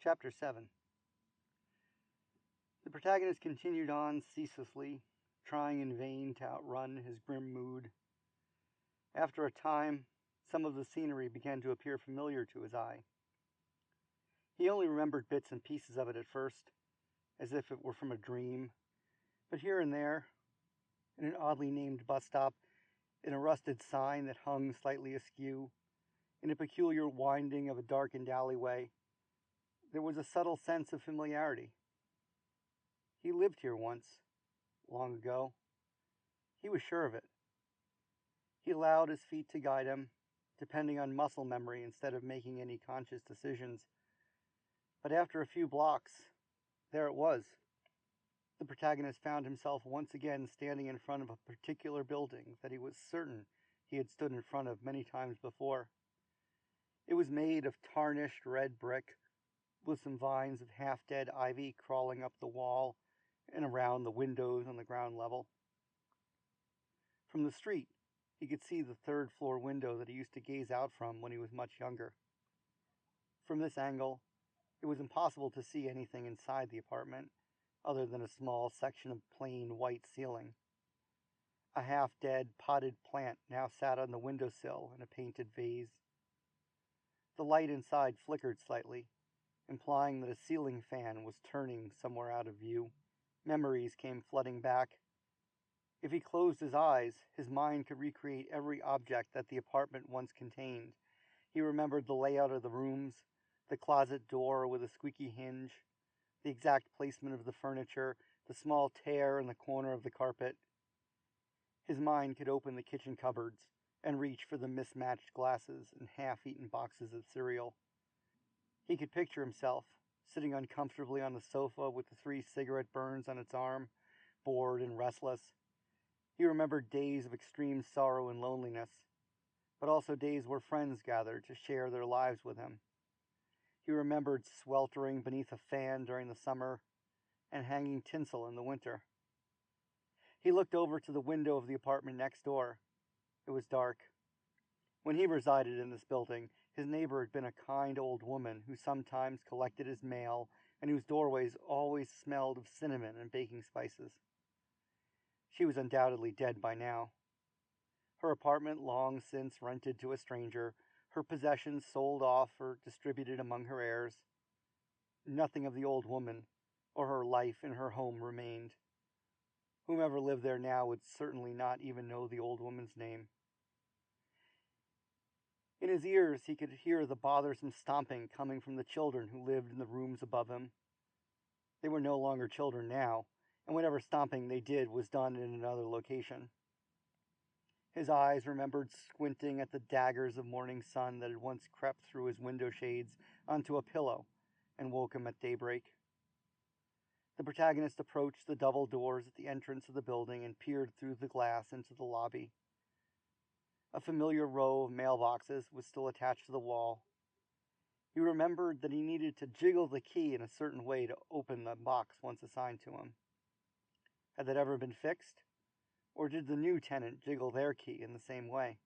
Chapter 7. The protagonist continued on ceaselessly, trying in vain to outrun his grim mood. After a time, some of the scenery began to appear familiar to his eye. He only remembered bits and pieces of it at first, as if it were from a dream, but here and there, in an oddly named bus stop, in a rusted sign that hung slightly askew, in a peculiar winding of a darkened alleyway, there was a subtle sense of familiarity. He lived here once, long ago. He was sure of it. He allowed his feet to guide him, depending on muscle memory instead of making any conscious decisions. But after a few blocks, there it was. The protagonist found himself once again standing in front of a particular building that he was certain he had stood in front of many times before. It was made of tarnished red brick, with some vines of half-dead ivy crawling up the wall and around the windows on the ground level. From the street, he could see the third-floor window that he used to gaze out from when he was much younger. From this angle, it was impossible to see anything inside the apartment, other than a small section of plain white ceiling. A half-dead potted plant now sat on the windowsill in a painted vase. The light inside flickered slightly, implying that a ceiling fan was turning somewhere out of view. Memories came flooding back. If he closed his eyes, his mind could recreate every object that the apartment once contained. He remembered the layout of the rooms, the closet door with a squeaky hinge, the exact placement of the furniture, the small tear in the corner of the carpet. His mind could open the kitchen cupboards and reach for the mismatched glasses and half-eaten boxes of cereal. He could picture himself, sitting uncomfortably on the sofa with the 3 cigarette burns on its arm, bored and restless. He remembered days of extreme sorrow and loneliness, but also days where friends gathered to share their lives with him. He remembered sweltering beneath a fan during the summer and hanging tinsel in the winter. He looked over to the window of the apartment next door. It was dark. When he resided in this building, his neighbor had been a kind old woman who sometimes collected his mail and whose doorways always smelled of cinnamon and baking spices. She was undoubtedly dead by now. Her apartment long since rented to a stranger, her possessions sold off or distributed among her heirs. Nothing of the old woman or her life in her home remained. Whomever lived there now would certainly not even know the old woman's name. In his ears, he could hear the bothersome stomping coming from the children who lived in the rooms above him. They were no longer children now, and whatever stomping they did was done in another location. His eyes remembered squinting at the daggers of morning sun that had once crept through his window shades onto a pillow and woke him at daybreak. The protagonist approached the double doors at the entrance of the building and peered through the glass into the lobby. A familiar row of mailboxes was still attached to the wall. He remembered that he needed to jiggle the key in a certain way to open the box once assigned to him. Had that ever been fixed? Or did the new tenant jiggle their key in the same way?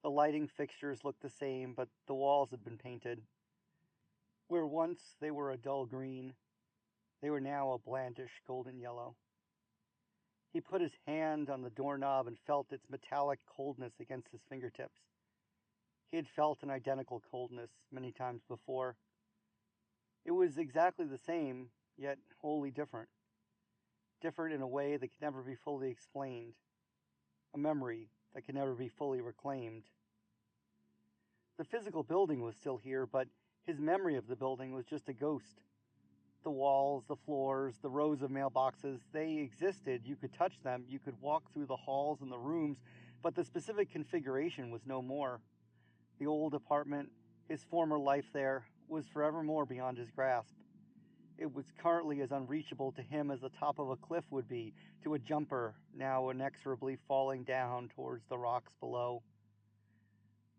The lighting fixtures looked the same, but the walls had been painted. Where once they were a dull green, they were now a blandish golden yellow. He put his hand on the doorknob and felt its metallic coldness against his fingertips. He had felt an identical coldness many times before. It was exactly the same, yet wholly different. Different in a way that could never be fully explained. A memory that could never be fully reclaimed. The physical building was still here, but his memory of the building was just a ghost. The walls, the floors, the rows of mailboxes, they existed, you could touch them, you could walk through the halls and the rooms, but the specific configuration was no more. The old apartment, his former life there, was forevermore beyond his grasp. It was currently as unreachable to him as the top of a cliff would be to a jumper now inexorably falling down towards the rocks below.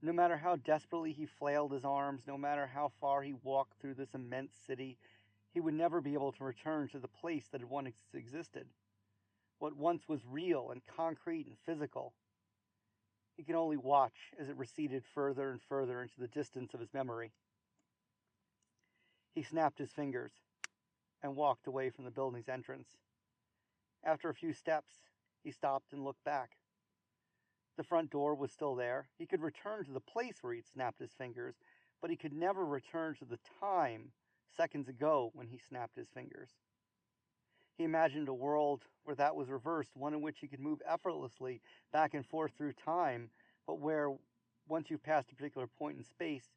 No matter how desperately he flailed his arms, no matter how far he walked through this immense city, he would never be able to return to the place that had once existed, what once was real and concrete and physical. He could only watch as it receded further and further into the distance of his memory. He snapped his fingers and walked away from the building's entrance. After a few steps, he stopped and looked back. The front door was still there. He could return to the place where he'd snapped his fingers, but he could never return to the time seconds ago when he snapped his fingers. He imagined a world where that was reversed, one in which he could move effortlessly back and forth through time, but where, once you've passed a particular point in space,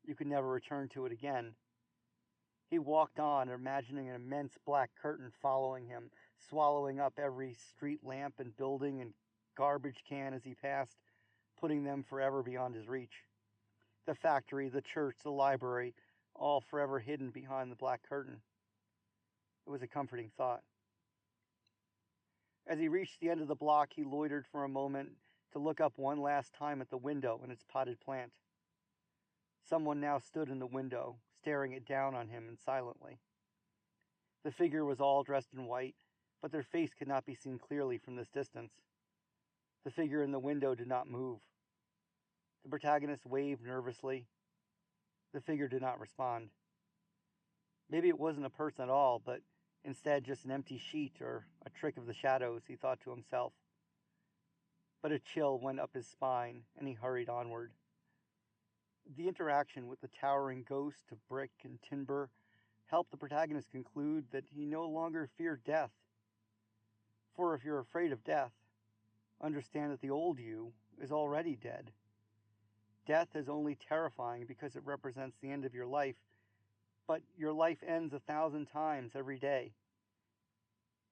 you could never return to it again. He walked on, imagining an immense black curtain following him, swallowing up every street lamp and building and garbage can as he passed, putting them forever beyond his reach. The factory, the church, the library, all forever hidden behind the black curtain. It was a comforting thought. As he reached the end of the block, he loitered for a moment to look up one last time at the window and its potted plant. Someone now stood in the window, staring it down on him and silently. The figure was all dressed in white, but their face could not be seen clearly from this distance. The figure in the window did not move. The protagonist waved nervously. The figure did not respond. Maybe it wasn't a person at all, but instead just an empty sheet or a trick of the shadows, he thought to himself. But a chill went up his spine, and he hurried onward. The interaction with the towering ghost of brick and timber helped the protagonist conclude that he no longer feared death. For if you're afraid of death, understand that the old you is already dead. Death is only terrifying because it represents the end of your life, but your life ends 1,000 times every day.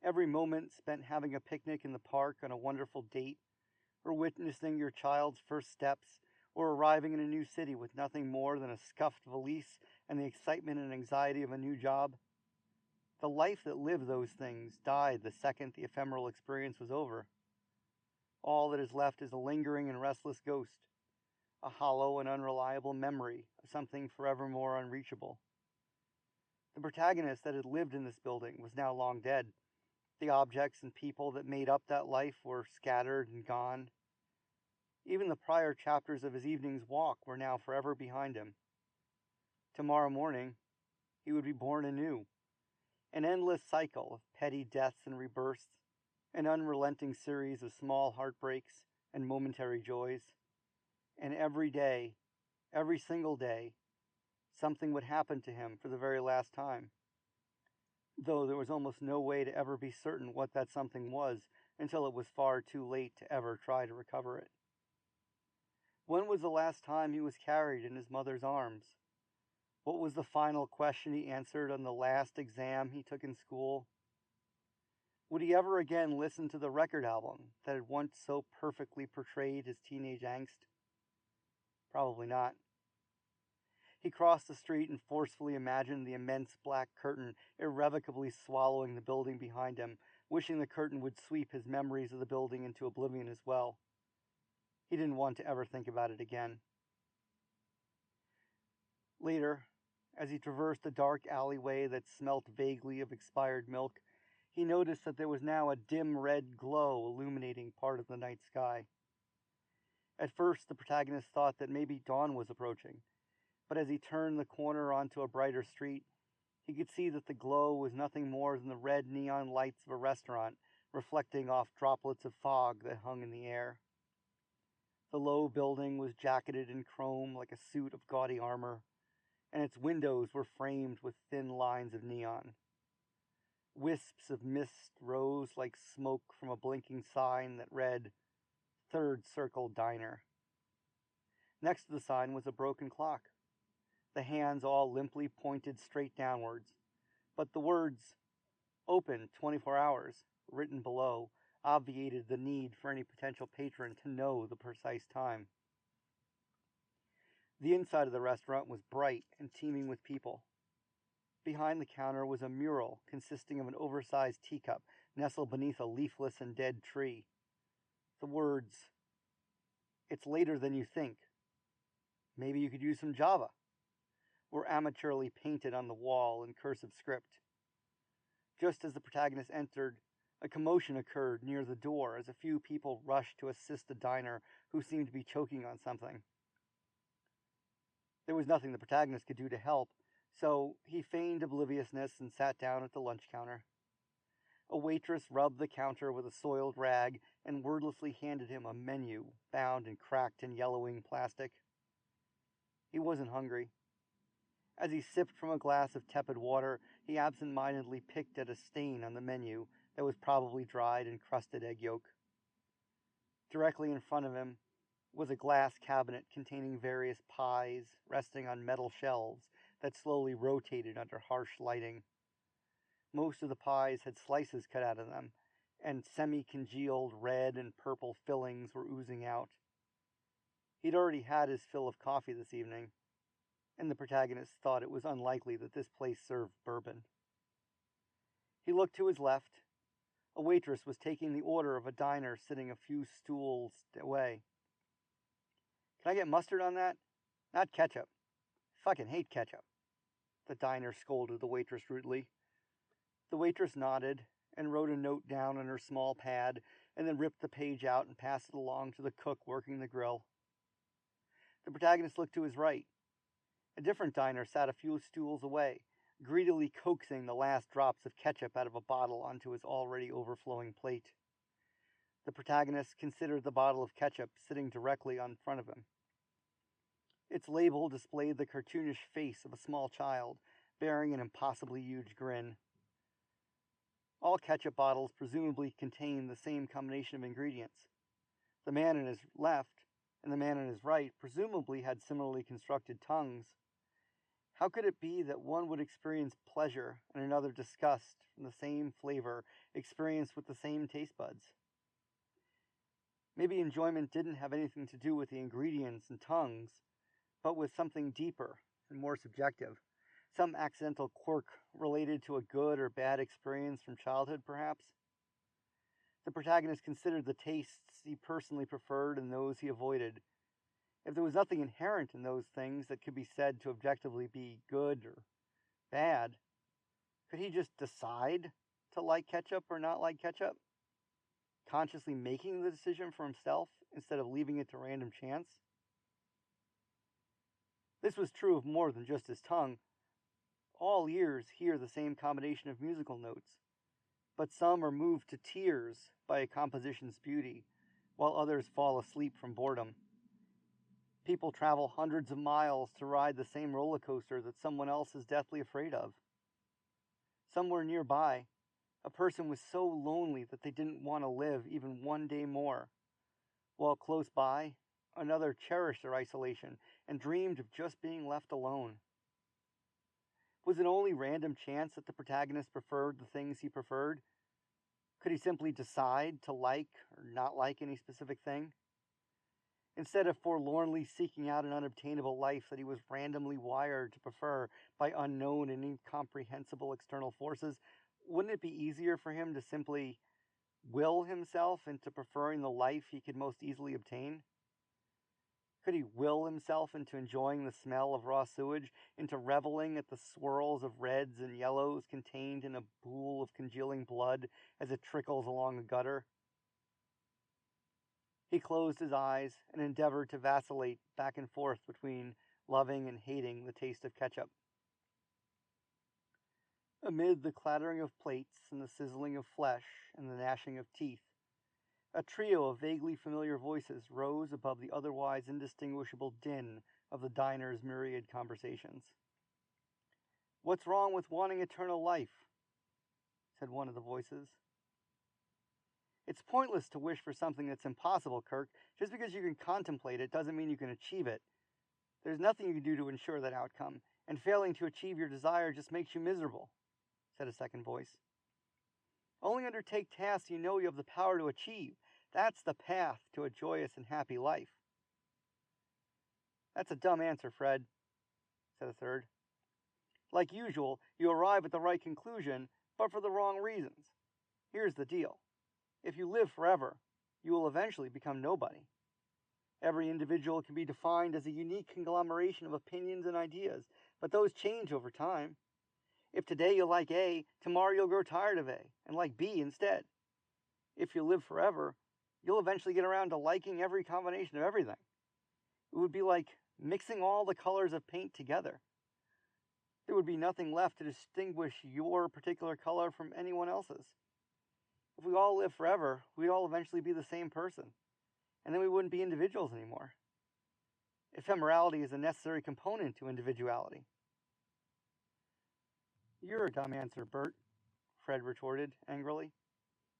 Every moment spent having a picnic in the park on a wonderful date, or witnessing your child's first steps, or arriving in a new city with nothing more than a scuffed valise and the excitement and anxiety of a new job. The life that lived those things died the second the ephemeral experience was over. All that is left is a lingering and restless ghost, a hollow and unreliable memory of something forevermore unreachable. The protagonist that had lived in this building was now long dead. The objects and people that made up that life were scattered and gone. Even the prior chapters of his evening's walk were now forever behind him. Tomorrow morning, he would be born anew. An endless cycle of petty deaths and rebirths, an unrelenting series of small heartbreaks and momentary joys. And every day, every single day, something would happen to him for the very last time. Though there was almost no way to ever be certain what that something was until it was far too late to ever try to recover it. When was the last time he was carried in his mother's arms? What was the final question he answered on the last exam he took in school? Would he ever again listen to the record album that had once so perfectly portrayed his teenage angst? Probably not. He crossed the street and forcefully imagined the immense black curtain irrevocably swallowing the building behind him, wishing the curtain would sweep his memories of the building into oblivion as well. He didn't want to ever think about it again. Later, as he traversed a dark alleyway that smelt vaguely of expired milk, he noticed that there was now a dim red glow illuminating part of the night sky. At first, the protagonist thought that maybe dawn was approaching, but as he turned the corner onto a brighter street, he could see that the glow was nothing more than the red neon lights of a restaurant reflecting off droplets of fog that hung in the air. The low building was jacketed in chrome like a suit of gaudy armor, and its windows were framed with thin lines of neon. Wisps of mist rose like smoke from a blinking sign that read, "Third Circle Diner." Next to the sign was a broken clock, the hands all limply pointed straight downwards, but the words, "Open 24 hours," written below, obviated the need for any potential patron to know the precise time. The inside of the restaurant was bright and teeming with people. Behind the counter was a mural consisting of an oversized teacup nestled beneath a leafless and dead tree. The words, "It's later than you think. Maybe you could use some Java," were amateurly painted on the wall in cursive script. Just as the protagonist entered, a commotion occurred near the door as a few people rushed to assist the diner who seemed to be choking on something. There was nothing the protagonist could do to help, So he feigned obliviousness and sat down at the lunch counter. A waitress rubbed the counter with a soiled rag and wordlessly handed him a menu bound in cracked and yellowing plastic. He wasn't hungry. As he sipped from a glass of tepid water, he absent-mindedly picked at a stain on the menu that was probably dried and crusted egg yolk. Directly in front of him was a glass cabinet containing various pies resting on metal shelves that slowly rotated under harsh lighting. Most of the pies had slices cut out of them, and semi-congealed red and purple fillings were oozing out. He'd already had his fill of coffee this evening, and the protagonist thought it was unlikely that this place served bourbon. He looked to his left. A waitress was taking the order of a diner sitting a few stools away. "Can I get mustard on that? Not ketchup. Fucking hate ketchup," the diner scolded the waitress rudely. The waitress nodded and wrote a note down on her small pad and then ripped the page out and passed it along to the cook working the grill. The protagonist looked to his right. A different diner sat a few stools away, greedily coaxing the last drops of ketchup out of a bottle onto his already overflowing plate. The protagonist considered the bottle of ketchup sitting directly in front of him. Its label displayed the cartoonish face of a small child, bearing an impossibly huge grin. All ketchup bottles presumably contained the same combination of ingredients. The man on his left and the man on his right presumably had similarly constructed tongues. How could it be that one would experience pleasure and another disgust from the same flavor experienced with the same taste buds? Maybe enjoyment didn't have anything to do with the ingredients and tongues, but with something deeper and more subjective, some accidental quirk related to a good or bad experience from childhood, perhaps. The protagonist considered the tastes he personally preferred and those he avoided. If there was nothing inherent in those things that could be said to objectively be good or bad, could he just decide to like ketchup or not like ketchup? Consciously making the decision for himself instead of leaving it to random chance? This was true of more than just his tongue. All ears hear the same combination of musical notes, but some are moved to tears by a composition's beauty, while others fall asleep from boredom. People travel hundreds of miles to ride the same roller coaster that someone else is deathly afraid of. Somewhere nearby, a person was so lonely that they didn't want to live even one day more, while close by, another cherished their isolation and dreamed of just being left alone. Was it only random chance that the protagonist preferred the things he preferred? Could he simply decide to like or not like any specific thing? Instead of forlornly seeking out an unobtainable life that he was randomly wired to prefer by unknown and incomprehensible external forces, wouldn't it be easier for him to simply will himself into preferring the life he could most easily obtain? Could he will himself into enjoying the smell of raw sewage, into reveling at the swirls of reds and yellows contained in a pool of congealing blood as it trickles along a gutter? He closed his eyes and endeavored to vacillate back and forth between loving and hating the taste of ketchup. Amid the clattering of plates and the sizzling of flesh and the gnashing of teeth, a trio of vaguely familiar voices rose above the otherwise indistinguishable din of the diner's myriad conversations. "What's wrong with wanting eternal life?" said one of the voices. "It's pointless to wish for something that's impossible, Kirk. Just because you can contemplate it doesn't mean you can achieve it. There's nothing you can do to ensure that outcome, and failing to achieve your desire just makes you miserable," said a second voice. "Only undertake tasks you know you have the power to achieve. That's the path to a joyous and happy life." "That's a dumb answer, Fred," said a third. "Like usual, you arrive at the right conclusion, but for the wrong reasons. Here's the deal. If you live forever, you will eventually become nobody. Every individual can be defined as a unique conglomeration of opinions and ideas, but those change over time. If today you like A, tomorrow you'll grow tired of A and like B instead. If you live forever, you'll eventually get around to liking every combination of everything. It would be like mixing all the colors of paint together. there would be nothing left to distinguish your particular color from anyone else's. If we all live forever, we'd all eventually be the same person, and then we wouldn't be individuals anymore. Ephemerality is a necessary component to individuality. You're a dumb answer, Bert, Fred retorted angrily.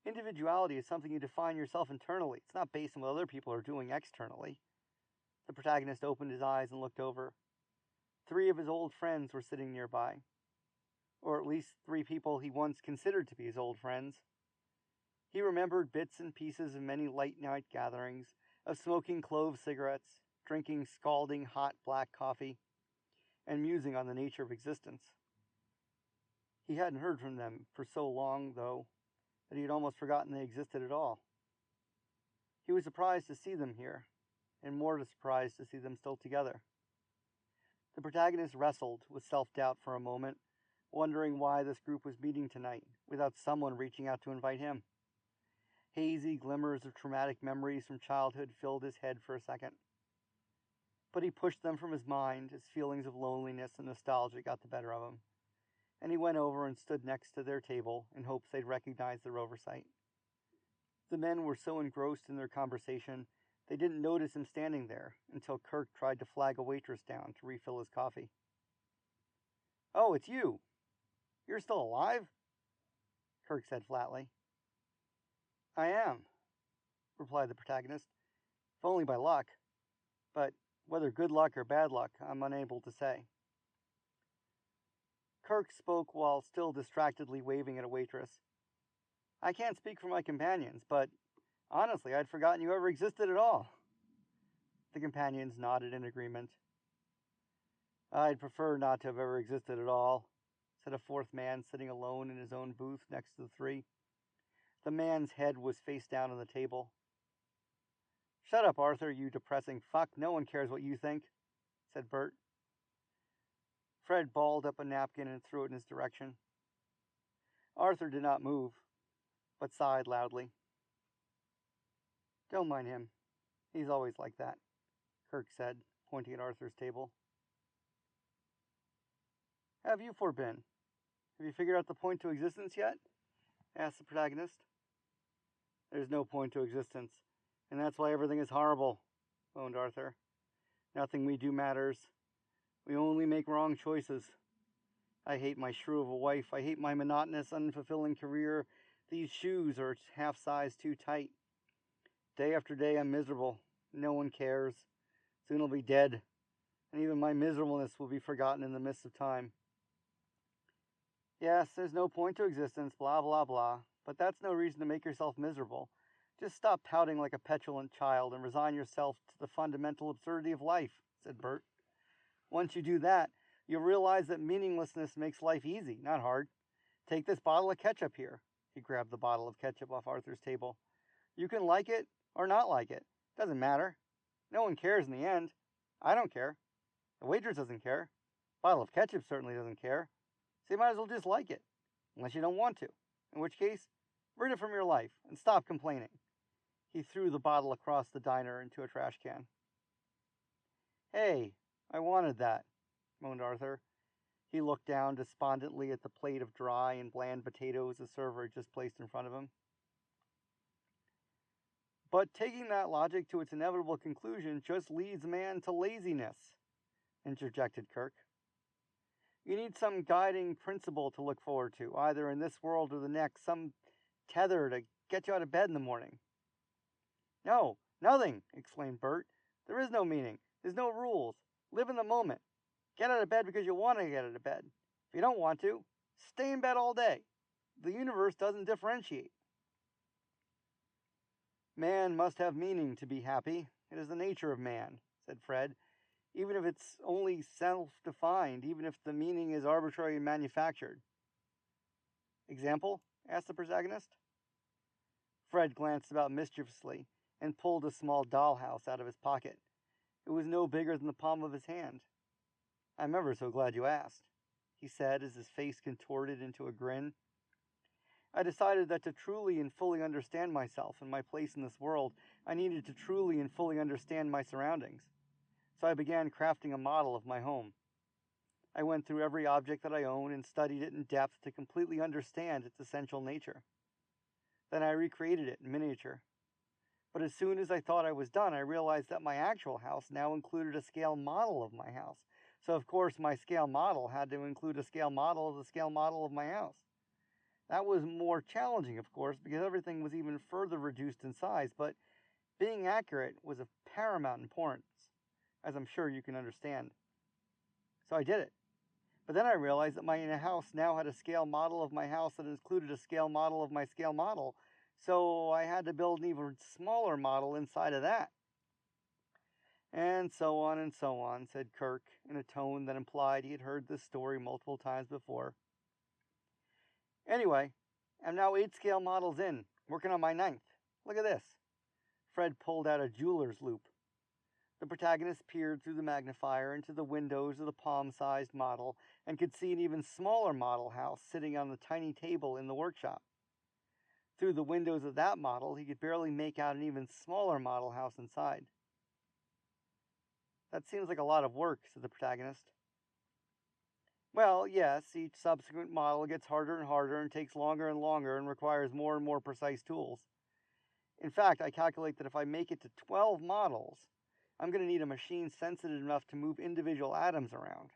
Individuality is something you define yourself internally. It's not based on what other people are doing externally. The protagonist opened his eyes and looked over. 3 of his old friends were sitting nearby, or at least 3 people he once considered to be his old friends. He remembered bits and pieces of many late-night gatherings, of smoking clove cigarettes, drinking scalding hot black coffee, and musing on the nature of existence. He hadn't heard from them for so long, though, that he had almost forgotten they existed at all. He was surprised to see them here, and more surprised to see them still together. The protagonist wrestled with self-doubt for a moment, wondering why this group was meeting tonight, without someone reaching out to invite him. Hazy glimmers of traumatic memories from childhood filled his head for a second. But he pushed them from his mind as feelings of loneliness and nostalgia got the better of him, and he went over and stood next to their table in hopes they'd recognize their oversight. The men were so engrossed in their conversation, they didn't notice him standing there until Kirk tried to flag a waitress down to refill his coffee. "Oh, it's you. You're still alive?" Kirk said flatly. "I am," replied the protagonist, "if only by luck. But whether good luck or bad luck, I'm unable to say." Kirk spoke while still distractedly waving at a waitress. "I can't speak for my companions, but honestly, I'd forgotten you ever existed at all." The companions nodded in agreement. "I'd prefer not to have ever existed at all," said a 4th man sitting alone in his own booth next to the 3. The man's head was face down on the table. "Shut up, Arthur, you depressing fuck. No one cares what you think," said Bert. Fred balled up a napkin and threw it in his direction. Arthur did not move, but sighed loudly. "Don't mind him. He's always like that," Kirk said, pointing at Arthur's table. "How have you 4 been? Have you figured out the point to existence yet?" asked the protagonist. "There's no point to existence, and that's why everything is horrible," moaned Arthur. "Nothing we do matters. We only make wrong choices. I hate my shrew of a wife. I hate my monotonous, unfulfilling career. These shoes are half size too tight. Day after day I'm miserable. No one cares. Soon I'll be dead, and even my miserableness will be forgotten in the mist of time. Yes, there's no point to existence, blah, blah, blah, but that's no reason to make yourself miserable. Just stop pouting like a petulant child and resign yourself to the fundamental absurdity of life," said Bert. "Once you do that, you'll realize that meaninglessness makes life easy, not hard. Take this bottle of ketchup here." He grabbed the bottle of ketchup off Arthur's table. "You can like it or not like it. Doesn't matter. No one cares in the end. I don't care. The waitress doesn't care. Bottle of ketchup certainly doesn't care. So you might as well just like it, unless you don't want to, in which case, rid it from your life and stop complaining." He threw the bottle across the diner into a trash can. "Hey, I wanted that," moaned Arthur. He looked down despondently at the plate of dry and bland potatoes the server had just placed in front of him. "But taking that logic to its inevitable conclusion just leads man to laziness," interjected Kirk. "You need some guiding principle to look forward to, either in this world or the next, some tether to get you out of bed in the morning." "No, nothing," exclaimed Bert. "There is no meaning. There's no rules. Live in the moment. Get out of bed because you want to get out of bed. If you don't want to, stay in bed all day. The universe doesn't differentiate." "Man must have meaning to be happy. It is the nature of man," said Fred, "even if it's only self-defined, even if the meaning is arbitrary and manufactured." "Example?" asked the protagonist. Fred glanced about mischievously and pulled a small dollhouse out of his pocket. It was no bigger than the palm of his hand. "I'm ever so glad you asked," he said as his face contorted into a grin. "I decided that to truly and fully understand myself and my place in this world, I needed to truly and fully understand my surroundings. So I began crafting a model of my home. I went through every object that I own and studied it in depth to completely understand its essential nature. Then I recreated it in miniature. But as soon as I thought I was done, I realized that my actual house now included a scale model of my house. So of course my scale model had to include a scale model of the scale model of my house. That was more challenging, of course, because everything was even further reduced in size, but being accurate was of paramount importance, as I'm sure you can understand. So I did it. But then I realized that my house now had a scale model of my house that included a scale model of my scale model, so I had to build an even smaller model inside of that. And so on, said Kirk, in a tone that implied he had heard this story multiple times before. Anyway, I'm now 8 scale models in, working on my 9th. Look at this. Fred pulled out a jeweler's loupe. The protagonist peered through the magnifier into the windows of the palm-sized model and could see an even smaller model house sitting on the tiny table in the workshop. Through the windows of that model, he could barely make out an even smaller model house inside. That seems like a lot of work, said the protagonist. Well, yes, each subsequent model gets harder and harder and takes longer and longer and requires more and more precise tools. In fact, I calculate that if I make it to 12 models, I'm going to need a machine sensitive enough to move individual atoms around.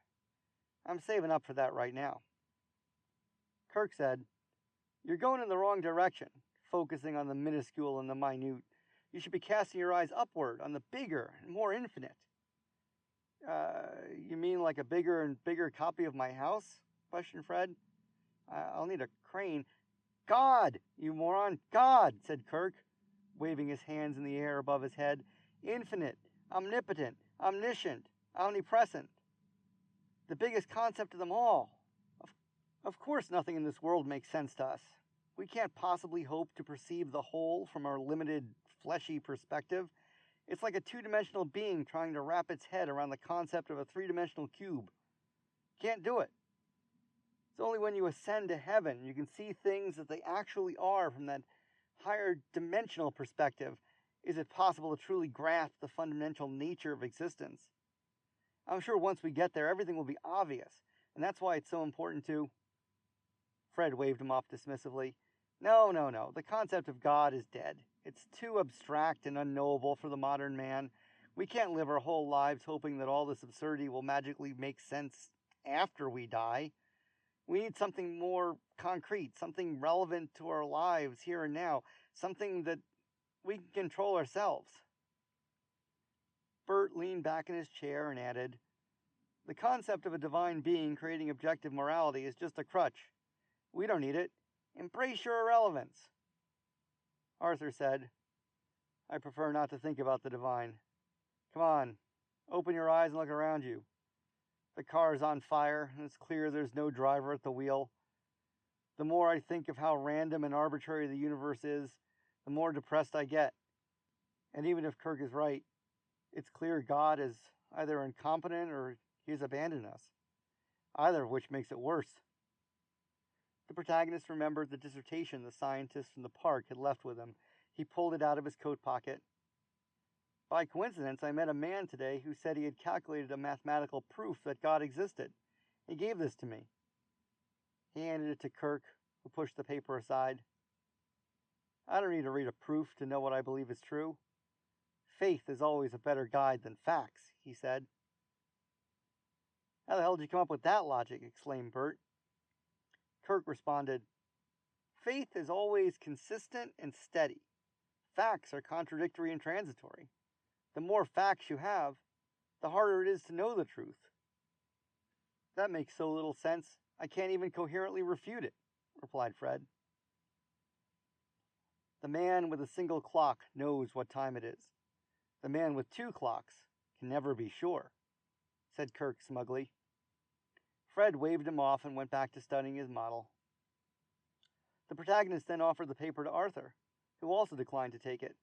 I'm saving up for that right now. Kirk said, You're going in the wrong direction, focusing on the minuscule and the minute. You should be casting your eyes upward on the bigger and more infinite. You mean like a bigger and bigger copy of my house? Questioned Fred. I'll need a crane. God, you moron, God, said Kirk, waving his hands in the air above his head. Infinite, omnipotent, omniscient, omnipresent. The biggest concept of them all. Of course nothing in this world makes sense to us. We can't possibly hope to perceive the whole from our limited, fleshy perspective. It's like a two-dimensional being trying to wrap its head around the concept of a three-dimensional cube. Can't do it. It's only when you ascend to heaven you can see things that they actually are from that higher dimensional perspective. Is it possible to truly grasp the fundamental nature of existence? I'm sure once we get there, everything will be obvious, and that's why it's so important to... Fred waved him off dismissively. No. The concept of God is dead. It's too abstract and unknowable for the modern man. We can't live our whole lives hoping that all this absurdity will magically make sense after we die. We need something more concrete, something relevant to our lives here and now, something that we can control ourselves. Bert leaned back in his chair and added, The concept of a divine being creating objective morality is just a crutch. We don't need it. Embrace your irrelevance. Arthur said, I prefer not to think about the divine. Come on, open your eyes and look around you. The car is on fire, and it's clear there's no driver at the wheel. The more I think of how random and arbitrary the universe is, the more depressed I get. And even if Kirk is right, it's clear God is either incompetent or he has abandoned us, either of which makes it worse. The protagonist remembered the dissertation the scientist from the park had left with him. He pulled it out of his coat pocket. By coincidence, I met a man today who said he had calculated a mathematical proof that God existed. He gave this to me. He handed it to Kirk, who pushed the paper aside. I don't need to read a proof to know what I believe is true. Faith is always a better guide than facts, he said. How the hell did you come up with that logic? Exclaimed Bert. Kirk responded, Faith is always consistent and steady. Facts are contradictory and transitory. The more facts you have, the harder it is to know the truth. That makes so little sense, I can't even coherently refute it, replied Fred. The man with a single clock knows what time it is. The man with 2 clocks can never be sure, said Kirk smugly. Fred waved him off and went back to studying his model. The protagonist then offered the paper to Arthur, who also declined to take it.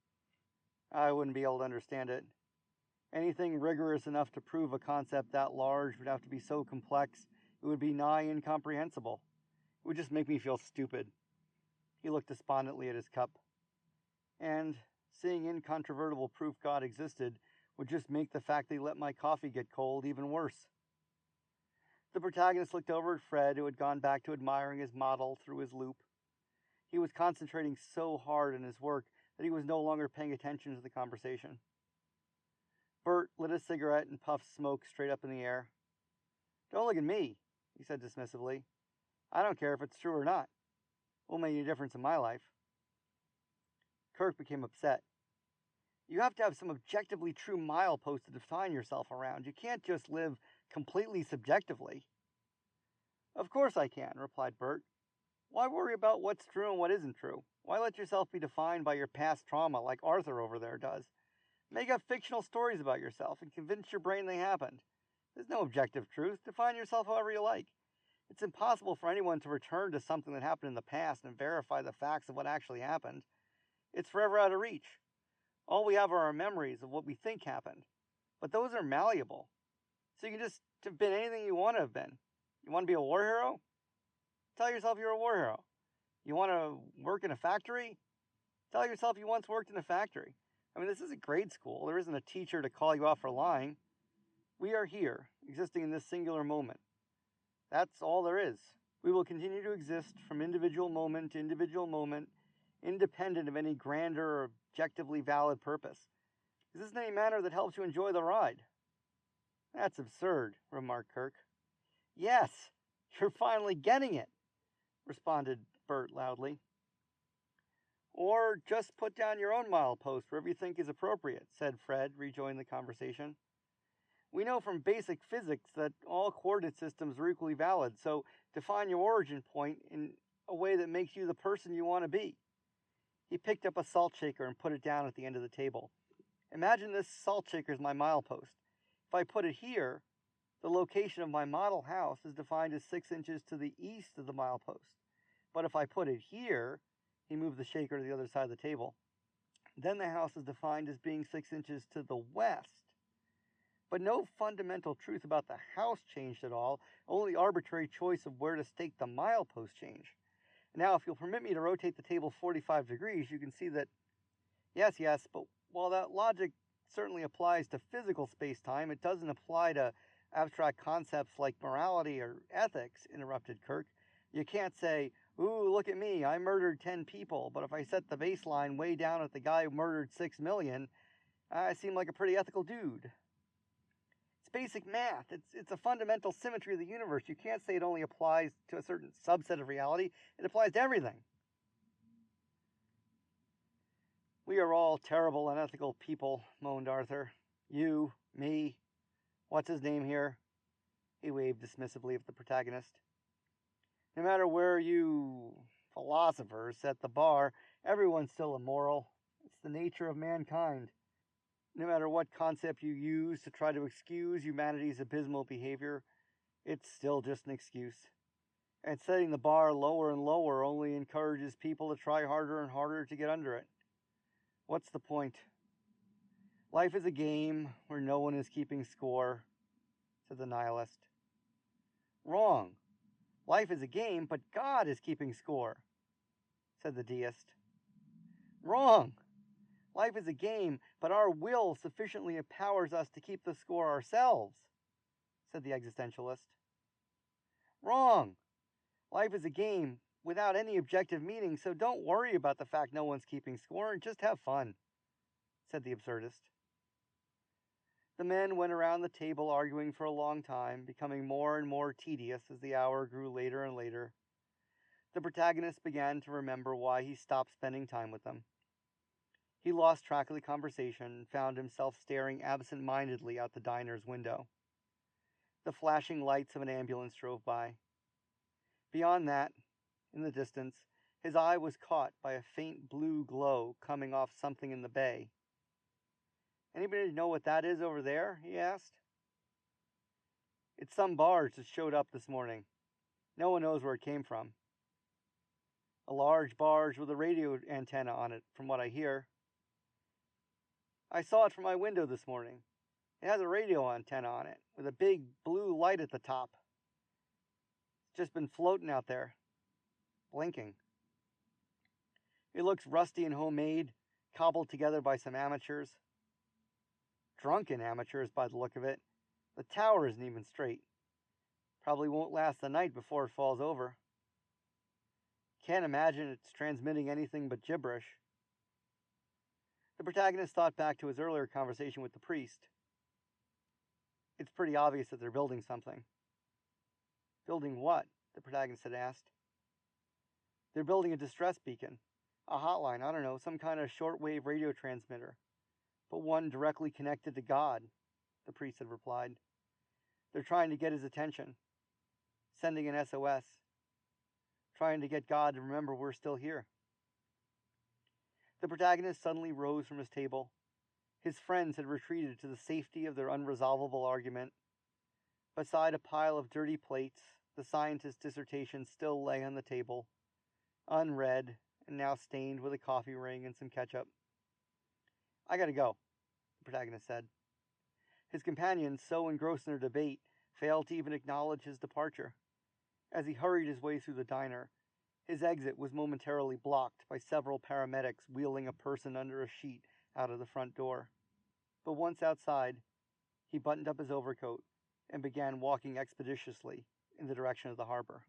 I wouldn't be able to understand it. Anything rigorous enough to prove a concept that large would have to be so complex it would be nigh incomprehensible. It would just make me feel stupid. He looked despondently at his cup. And seeing incontrovertible proof God existed would just make the fact they let my coffee get cold even worse. The protagonist looked over at Fred, who had gone back to admiring his model through his loupe. He was concentrating so hard on his work that he was no longer paying attention to the conversation. Bert lit a cigarette and puffed smoke straight up in the air. "Don't look at me," he said dismissively. "I don't care if it's true or not. It won't make any difference in my life." Kirk became upset. "You have to have some objectively true milepost to define yourself around. You can't just live completely subjectively." "Of course I can," replied Bert. "Why worry about what's true and what isn't true? Why let yourself be defined by your past trauma like Arthur over there does? Make up fictional stories about yourself and convince your brain they happened. There's no objective truth. Define yourself however you like. It's impossible for anyone to return to something that happened in the past and verify the facts of what actually happened. It's forever out of reach. All we have are our memories of what we think happened. But those are malleable. So you can just have been anything you want to have been. You want to be a war hero? Tell yourself you're a war hero. You want to work in a factory? Tell yourself you once worked in a factory. I mean, this isn't grade school. There isn't a teacher to call you out for lying. We are here, existing in this singular moment. That's all there is. We will continue to exist from individual moment to individual moment, independent of any grander or objectively valid purpose. Is this in any manner that helps you enjoy the ride?" "That's absurd," remarked Kirk. "Yes, you're finally getting it," responded Bert loudly. "Or just put down your own milepost wherever you think is appropriate," said Fred, rejoining the conversation. "We know from basic physics that all coordinate systems are equally valid, so define your origin point in a way that makes you the person you want to be." He picked up a salt shaker and put it down at the end of the table. "Imagine this salt shaker is my milepost. If I put it here, the location of my model house is defined as 6 inches to the east of the milepost. But if I put it here," he moved the shaker to the other side of the table, "then the house is defined as being 6 inches to the west. But no fundamental truth about the house changed at all, only arbitrary choice of where to stake the milepost changed. Now, if you'll permit me to rotate the table 45 degrees, you can see that, yes, but while that logic certainly applies to physical space-time, it doesn't apply to abstract concepts like morality or ethics," interrupted Kirk. "You can't say, 'Ooh, look at me, I murdered 10 people, but if I set the baseline way down at the guy who murdered 6 million, I seem like a pretty ethical dude.' It's basic math. It's a fundamental symmetry of the universe. You can't say it only applies to a certain subset of reality. It applies to everything." "We are all terrible, unethical people," moaned Arthur. "You, me, what's his name here?" He waved dismissively at the protagonist. "No matter where you philosophers set the bar, everyone's still immoral. It's the nature of mankind. No matter what concept you use to try to excuse humanity's abysmal behavior, it's still just an excuse. And setting the bar lower and lower only encourages people to try harder and harder to get under it. What's the point? Life is a game where no one is keeping score," said the nihilist. "Wrong. Life is a game, but God is keeping score," said the deist. "Wrong. Life is a game, but our will sufficiently empowers us to keep the score ourselves," said the existentialist. "Wrong. Life is a game without any objective meaning, so don't worry about the fact no one's keeping score and just have fun," said the absurdist. The men went around the table arguing for a long time, becoming more and more tedious as the hour grew later and later. The protagonist began to remember why he stopped spending time with them. He lost track of the conversation and found himself staring absent-mindedly out the diner's window. The flashing lights of an ambulance drove by. Beyond that, in the distance, his eye was caught by a faint blue glow coming off something in the bay. "Anybody know what that is over there?" he asked. "It's some barge that showed up this morning. No one knows where it came from. A large barge with a radio antenna on it, from what I hear. I saw it from my window this morning. It has a radio antenna on it, with a big blue light at the top. It's just been floating out there, blinking. It looks rusty and homemade, cobbled together by some amateurs. Drunken amateurs by the look of it. The tower isn't even straight. Probably won't last the night before it falls over. Can't imagine it's transmitting anything but gibberish. The protagonist thought back to his earlier conversation with the priest. It's pretty obvious that they're building something. Building what? The protagonist had asked. They're building a distress beacon. A hotline, I don't know, some kind of shortwave radio transmitter. But one directly connected to God, the priest had replied. They're trying to get his attention. Sending an SOS. Trying to get God to remember we're still here. The protagonist suddenly rose from his table. His friends had retreated to the safety of their unresolvable argument. Beside a pile of dirty plates, the scientist's dissertation still lay on the table, unread and now stained with a coffee ring and some ketchup. I gotta go, the protagonist said. His companions, so engrossed in their debate, failed to even acknowledge his departure. As he hurried his way through the diner, his exit was momentarily blocked by several paramedics wheeling a person under a sheet out of the front door. But once outside, he buttoned up his overcoat and began walking expeditiously in the direction of the harbor.